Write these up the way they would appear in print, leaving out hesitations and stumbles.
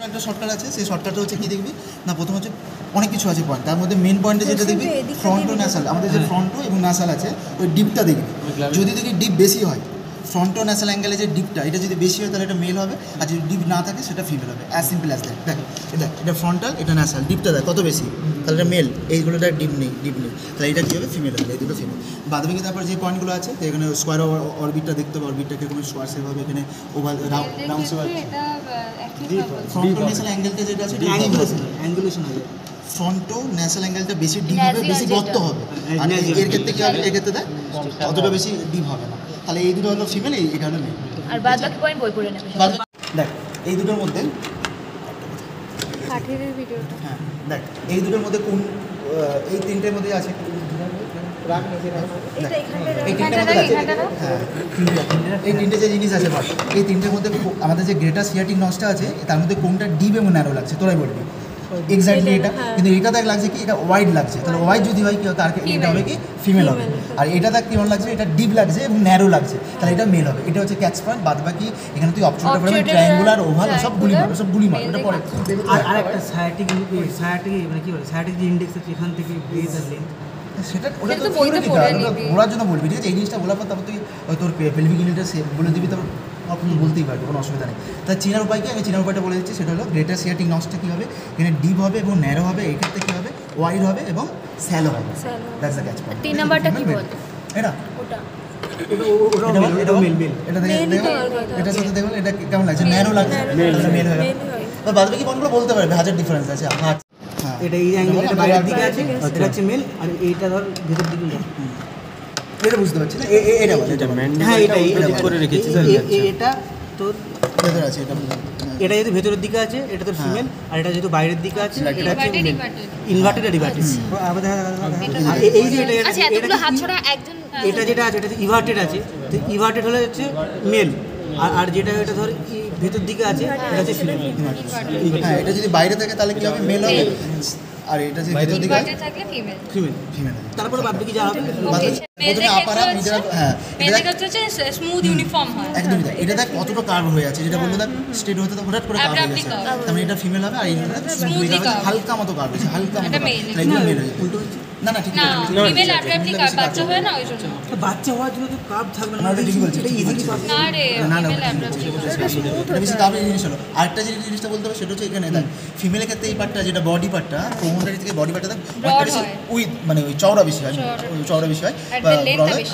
একটা শর্টকাট আছে, সেই শর্টকাটটা হচ্ছে কি দেখবি না, প্রথম হচ্ছে অনেক কিছু আছে পয়েন্ট, তার মধ্যে মেন পয়েন্টে যেটা দেখবি ফ্রন্টো ন্যাসাল, আমাদের যে ফ্রন্টো এবং ন্যাসাল আছে ওই ডিপটা দেখবি, যদি দেখি ডিপ বেশি হয় ফ্রন্টো ন্যাসাল অ্যাঙ্গেলে যে ডিপটা এটা যদি বেশি হয় তাহলে এটা মেল হবে, আর যদি ডিপ না থাকে সেটা ফিমেল হবে, অ্যাজ সিম্পল অ্যাজ দ্যাট। দেখ এটা ফ্রন্টাল, এটা ন্যাসাল, ডিপটা দেখ কত বেশি, তাহলে এটা মেল, এইগুলোটা ডিপ নেই, তাহলে এটা কী হবে ফিমেল হবে, এই দুটো ফিমেল। বাদবাকি তারপর যে পয়েন্টগুলো আছে তো এখানে স্কোয়ার অরবিটটা দেখতে হবে, অরবিটটা কীরকম স্কোয়ার সেভ হবে, এখানে ওভাল রাউন্ড সেভ হবে, ফ্রন্টো ন্যাসাল অ্যাঙ্গেলটা যেটা আছে অ্যাঙ্গুলেশন হবে, ফ্রন্টো ন্যাসাল অ্যাঙ্গেলটা বেশি ডিপ হবে, বেশি গর্ত হবে, আর এর ক্ষেত্রে কী হবে, এর ক্ষেত্রে দেখ অতটা বেশি ডিপ হবে না, তাহলে এই দুটো হলো ফিমেল, এটা হলো মেল। আর বাদ বাকি পয়েন্ট বই পড়ে নেবে। দেখ এই দুটোর মধ্যে কাঠের ভিডিওটা, হ্যাঁ দেখ এই দুটোর মধ্যে কোন এই তিনটের মধ্যে আছে, এই তিনটে যে জিনিস আছে ভাই, এই তিনটের মধ্যে আমাদের যে গ্রেটার সিয়াটিক নসটা আছে তার মধ্যে কোনটা ডিপ এবং ন্যারো লাগছে তোরাই বলবি এক্স্যাক্টলি এটা, কিন্তু এটা দেখ লাগছে কি এটা ওয়াইড লাগছে, তাহলে ওয়াইড যদি হয় কি তার এটা হবে কি ফিমেল হবে, আর এটা দেখ কেমন লাগছে এটা ডিপ লাগছে এবং ন্যারো লাগছে তাহলে এটা মেল হবে। এটা হচ্ছে ক্যাচ পয়েন্ট, বাদ বাকি এখানে তুই অপশনটা পারবি ট্রায়াঙ্গুলার ওভাল সব গুলি মারবে, সব গুলি মারবে, এটা পরে। আর একটা সায়াটিক মানে কি বলে সায়াটিক যে ইন্ডেক্স আছে এখান থেকে ব্রেথ আর লেন্থ, সেটা ওটা তো ঘোরার জন্য বলবি, ঠিক আছে? এই জিনিসটা বলার পর তারপর তুই তোর পেলভিক ইউনিটটা বলে দিবি, তারপর আপনি বলতেই পারবি, কোনো অসুবিধা নেই। তাই চেনার উপায় কি, আমি চেনার উপায়টা বলে দিচ্ছি, সেটা হলো গ্রেটার সিয়াটিক নসটা কী হবে, এখানে ডিপ হবে এবং ন্যারো হবে, এই ক্ষেত্রে কী হবে ওয়াইড হবে এবং স্যালো হবে, দ্যাটস দ্য ক্যাচ পয়েন্ট। 3 নাম্বারটা কি বল এটা ওটা এটার সাথে দেখবেন এটা কেমন লাগছে, ন্যারো লাগছে, মেল হয়ে গেল। বাদ বাকি পয়েন্টগুলো বলতে পারবে, হাজার ডিফারেন্স আছে। এটা এই অ্যাঙ্গেলটা বাইরের দিকে আছে, এটা হচ্ছে মেল, আর এইটা ধর ভেতর দিকে নেই, এটা বুঝতে পারছি না, এটা বল, এটা হ্যাঁ এটাই করে রেখেছি স্যার, এটা তোর ভেতরে আছে, এটা যেহেতু ভেতরের দিকে আছে এটা তোর ফিমেল, আর এটা যেহেতু বাইরের দিকে আছে এটা হচ্ছে ইনভার্টেড আর রিভার্টেড। এই যে এটা আচ্ছা এতগুলো হাত ছড়া একজন, এটা যেটা আছে এটা ইনভার্টেড আছে, তো ইনভার্টেড হলে হচ্ছে মেল, আর যেটা এটা ধর ভেতর দিকে আছে এটা হচ্ছে ফিমেল। হ্যাঁ এটা যদি বাইরে থাকে তাহলে কি হবে মেল হবে, আর এটা যে ভেতর দিকে থাকলে ফিমেল ফিমেল। তারপরে বাদ বাকি যা হবে প্রথমে আপারা নিজেরা, হ্যাঁ এটা দেখ স্মুথ ইউনিফর্ম হয় একদমই তাই, এটা দেখ কতটা কার্ভ হয়ে আছে, যেটা বললো দেখ স্ট্রেট হতে তো হঠাৎ করে কার্ভ হয়ে গেছে, তার মানে এটা ফিমেল হবে, আর এটা স্মুথলি হালকা মতো কার্ভ হয়েছে, হালকা মতো মেল হয়ে উল্টো হচ্ছে না, ঠিক আছে ফিমেল অ্যাব্রাপ্টলি বাচ্চা হয় না, ওই জন্য বাচ্চা হওয়ার জন্য তো কার্ভ থাকবে না, এটা ঠিক বলছি, এটা ইজিলি পাবে না রে, না ফিমেল অ্যাব্রাপ্টলি এটা বেশি কার্ভের জিনিস হলো। আরেকটা যে জিনিসটা বলতে হবে সেটা হচ্ছে এখানে দেখ ফিমেলের ক্ষেত্রে এই পার্টটা যেটা বডি পার্টটা প্রোমোটারি থেকে বডি পার্টটা দেখ উইথ মানে ওই চওড়া বেশি হয়, চওড়া বেশি হয়,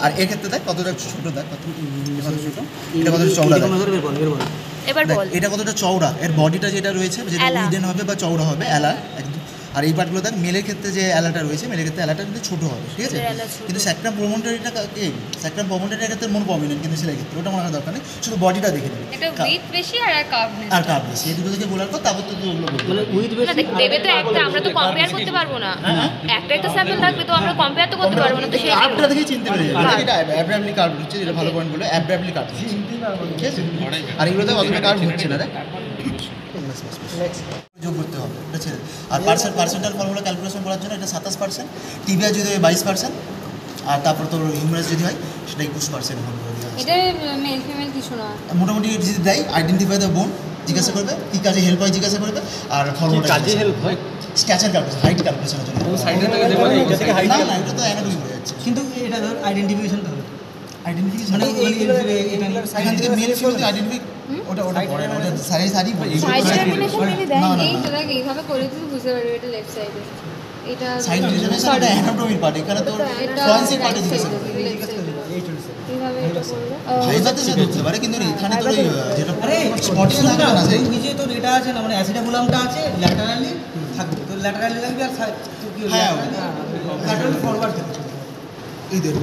আর এর ক্ষেত্রে দেখ কতটা ছোট, দেখ কত ছোট, এটা কতটা চওড়া, এবার বল এটা কতটা চওড়া, এর বডিটা যেটা রয়েছে যেটা উইডেন হবে বা চওড়া হবে এলা একদম, আর এই পার্টগুলো দেখ মেলের ক্ষেত্রে যে এলাটা রয়েছে মেলের ক্ষেত্রে এলাটা কিন্তু ছোটো হবে, ঠিক আছে? কিন্তু স্যাক্রাম প্রমোটারিটা স্যাক্রাম প্রমোটারির ক্ষেত্রে মনে প্রমিনেন্ট, কিন্তু ছেলের ক্ষেত্রে ওটা মনে দরকার নেই, শুধু বডিটা দেখে নেবে, এটা উইথ বেশি আর কার্ভ বেশি, এই দুটো থেকে বলার পর তারপর তো ওগুলো বলবো, মানে উইথ বেশি দেবে তো একটা, আমরা তো কম্পেয়ার করতে পারবো না, একটাই তো স্যাম্পল থাকবে, তো আমরা কম্পেয়ার তো করতে পারবো না, তো সেই কার্ভটা দেখে চিনতে পেরে যাবে এটা অ্যাব্রাপ্টলি কার্ভ হচ্ছে, যেটা ভালো পয়েন্ট বলে অ্যাব্রাপ্টলি কার্ভ হচ্ছে, ঠিক আছে? আর এগুলোতে অতটা কার্ভ হচ্ছে না, দেখ যোগ করতে হবে, ঠিক আছে? আর পার্সেন্টাল ফর্মুলা ক্যালকুলেশন করার জন্য এটা 27%, টিবিআর যদি হয় 22%, আর তারপর তোর হিউম্যারাস যদি হয় সেটা 21% হবে। এটা মেল ফিমেল কিছু না, মোটামুটি যদি দেয় আইডেন্টিফাই দ্য বোন জিজ্ঞাসা করবে, কী কাজে হেল্প হয় জিজ্ঞাসা করবে, আর ফর্মুলা কাজে হেল্প হয় স্ট্যাচার ক্যালকুলেশন, হাইট ক্যালকুলেশনের জন্য, না এটা তো অ্যানাটমি হয়ে যাচ্ছে, কিন্তু এটা ধর আইডেন্টিফিকেশনটা হবে, আইডেন্টিফিকেশন মানে এখান থেকে মেল ফিমেল আইডেন্টিফাই ওটা পড়ে না, ওটা সারি না এই তো দেখ এইভাবে করে তুই বুঝতে পারবি এটা লেফট সাইডে, এটা সাইড রিলেশন এটা অ্যানাটমির পার্ট, এখানে তোর ফরেনসিক পার্টে জিজ্ঞাসা করবে, এইভাবে এটা করলে ভাইজাতে সে ধরতে পারে, কিন্তু এখানে তোর যেটা স্পটে থাকবে না, সেই নিচে তোর এটা আছে না, মানে অ্যাসিডাবুলামটা আছে ল্যাটারালি থাকবে, তো ল্যাটারালি লাগবে, আর হ্যাঁ ল্যাটারালি ফরওয়ার্ড থাকবে, এই দেখো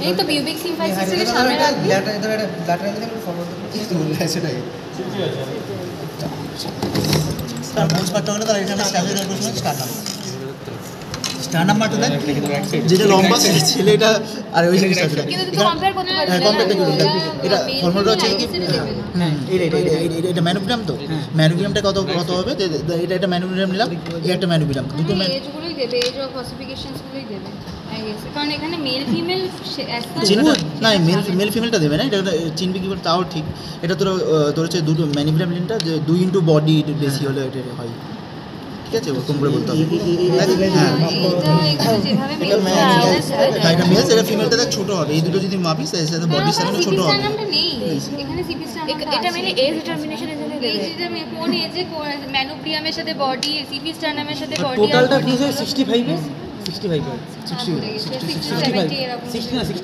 এই তো বিউবিক সিম্ফাইসিস থেকে সামনে রাখবি, ল্যাটারালি থাকবে ফরওয়ার্ড থাকবে, কি বললে সেটাই তার বোনস পার্টটা হলে তার এখানে স্ট্যাচার ক্যালকুলেশন স্টার্ট হবে। স্টার্নাম মারটা দেখ যেটা লম্বা ছেলেটা আর ওই জিনিসটা আছে কিন্তু তুই কম্পেয়ার করতে পারবি হ্যাঁ না। কম্পেয়ারটা কি দেখ এটা ফর্মুলাটা হচ্ছে কি হ্যাঁ এটা ম্যানোগ্রাম তো ম্যানোগ্রামটা কত হবে এটা ম্যানোগ্রাম নিলাম এই একটা ম্যানোগ্রাম দুটো এজগুলোই দেবে, এজ অফ ক্লাসিফিকেশনসগুলোই দেবে আই গেস, কারণ এখানে মেল ফিমেল চিনবে না মেল ফিমেলটা দেবে না এটা চিনবে কি করে তাও ঠিক এটা তোর হচ্ছে দুটো ম্যানোগ্রাম লিনটা যে 2 * বডি বেশি হলে এটা হয় ঠিক আছে ওরকম করে বলতে হবে হ্যাঁ এটা মেল এটা ফিমেলটা দেখ ছোট হবে এই দুটো যদি মাপিস এর সাথে বডি সাইজটা ছোট হবে নামটা নেই এখানে সিপি স্টার এটা মেনে এজ ডিটারমিনেশনের জন্য দেবে। এইটা কোন এজে ম্যানোপ্রিয়ামের সাথে বডি, সিপি স্টার নামের সাথে বডি, টোটালটা কি 65 এ 65 60 70 এরকম 60 না 60